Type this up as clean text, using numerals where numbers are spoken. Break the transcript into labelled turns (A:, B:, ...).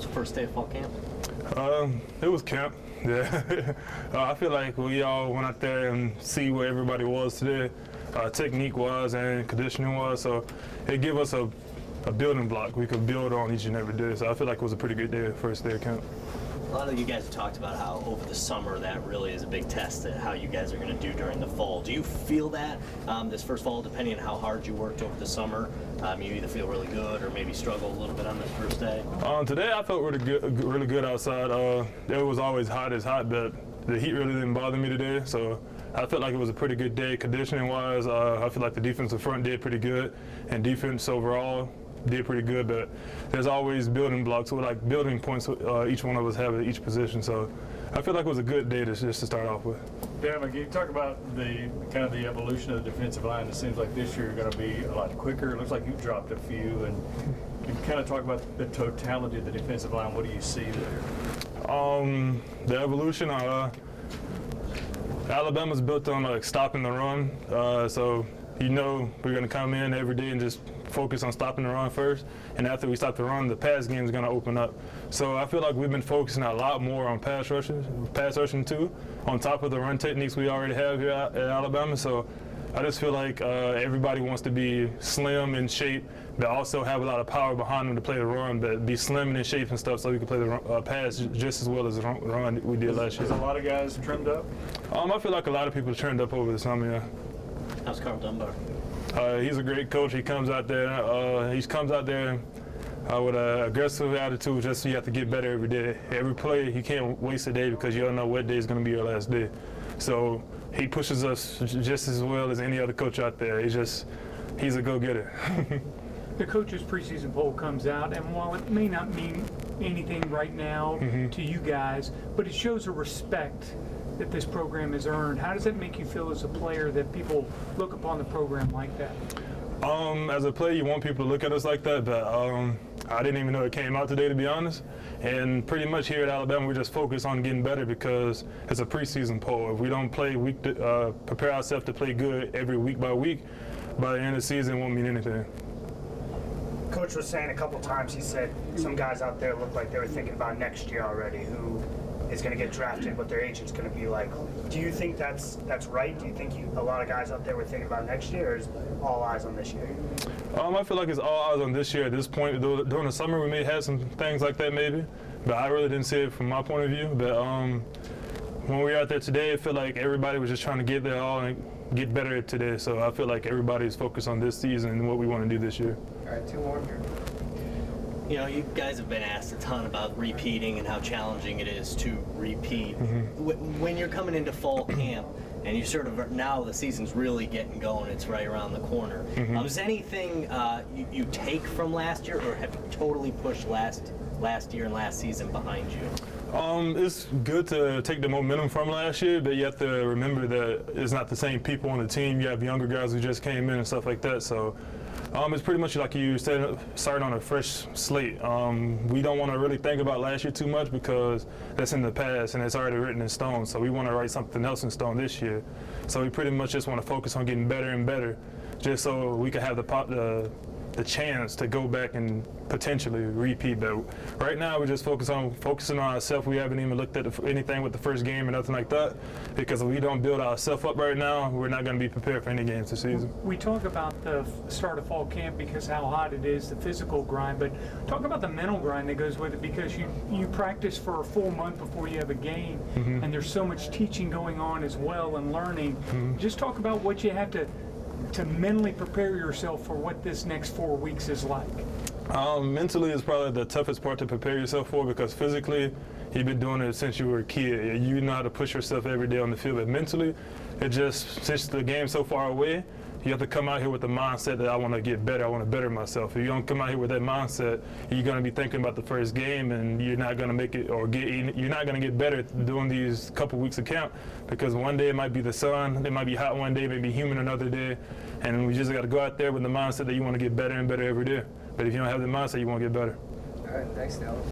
A: the first day of fall camp?
B: It was camp, yeah. I feel like we all went out there and see where everybody was today, technique-wise and conditioning-wise. So it gave us a building block we could build on each and every day. So I feel like it was a pretty good day, first day of camp.
A: A lot of you guys have talked about how over the summer that really is a big test at how you guys are going to do during the fall. Do you feel that this first fall, depending on how hard you worked over the summer, you either feel really good or maybe struggle a little bit on the first day?
B: Today I felt really good outside. It was always hot as hot, but the heat really didn't bother me today. So I felt like it was a pretty good day conditioning-wise. I feel like the defensive front did pretty good, and defense overall did pretty good, but there's always building blocks, or like building points each one of us have at each position. So I feel like it was a good day just to start off with.
C: Dalvin, can you talk about the kind of the evolution of the defensive line? It seems like this year you're going to be a lot quicker. It looks like you dropped a few, and you kind of talk about the totality of the defensive line. What do you see there?
B: The evolution, Alabama's built on like stopping the run, so we're going to come in every day and just focus on stopping the run first, and after we stop the run, the pass game is going to open up. So I feel like we've been focusing a lot more on pass rushing too, on top of the run techniques we already have here at Alabama. So I just feel like everybody wants to be slim in shape, but also have a lot of power behind them to play the run, but be slim and in shape and stuff so we can play the pass just as well as the run we did last year.
C: Is a lot of guys trimmed up?
B: I feel like a lot of people trimmed up over the summer, yeah.
A: How's Carl Dunbar?
B: He's a great coach. He comes out there. With an aggressive attitude. Just so you have to get better every day. Every play, you can't waste a day because you don't know what day is going to be your last day. So he pushes us just as well as any other coach out there. He's a go-getter.
D: The coach's preseason poll comes out, and while it may not mean anything right now to you guys, but it shows a respect that this program has earned. How does that make you feel as a player that people look upon the program like that?
B: As a player, you want people to look at us like that, but I didn't even know it came out today, to be honest. And pretty much here at Alabama, we just focus on getting better because it's a preseason poll. If we don't play prepare ourselves to play good every week, by the end of the season, it won't mean anything.
E: Coach was saying a couple times, he said some guys out there look like they were thinking about next year already, who is going to get drafted, what their agent's going to be like. Do you think that's right? Do you think a lot of guys out there were thinking about next year, or is all eyes on this year?
B: I feel like it's all eyes on this year at this point. During the summer, we may have some things like that maybe, but I really didn't see it from my point of view. But when we were out there today, I feel like everybody was just trying to get there all and get better today. So I feel like everybody's focused on this season and what we want to do this year.
E: All right, two more here.
A: You know, you guys have been asked a ton about repeating and how challenging it is to repeat. When you're coming into fall camp and you sort of now the season's really getting going, it's right around the corner. Is there anything you take from last year, or have you totally pushed last year and last season behind you?
B: It's good to take the momentum from last year, but you have to remember that it's not the same people on the team. You have younger guys who just came in and stuff like that. So it's pretty much like you said, starting on a fresh slate. We don't want to really think about last year too much because that's in the past and it's already written in stone. So we want to write something else in stone this year. So we pretty much just want to focus on getting better and better, just so we can have the chance to go back and potentially repeat. But right now we're just focusing on ourselves. We haven't even looked at anything with the first game or nothing like that, because if we don't build ourselves up right now, we're not going to be prepared for any games this season.
D: We talk about the start of fall camp because how hot it is, the physical grind, but talk about the mental grind that goes with it, because you practice for a full month before you have a game, and there's so much teaching going on as well and learning. Just talk about what you have to mentally prepare yourself for what this next 4 weeks is like.
B: Mentally is probably the toughest part to prepare yourself for, because physically you've been doing it since you were a kid. You know how to push yourself every day on the field, but mentally, since the game's so far away, you have to come out here with the mindset that I want to get better, I want to better myself. If you don't come out here with that mindset, you're going to be thinking about the first game, and you're not going to make it, you're not going to get better doing these couple weeks of camp, because one day it might be the sun, it might be hot one day, maybe humid another day, and we just got to go out there with the mindset that you want to get better and better every day. But if you don't have the mindset, you won't get better.
E: All right, thanks, Dalvin.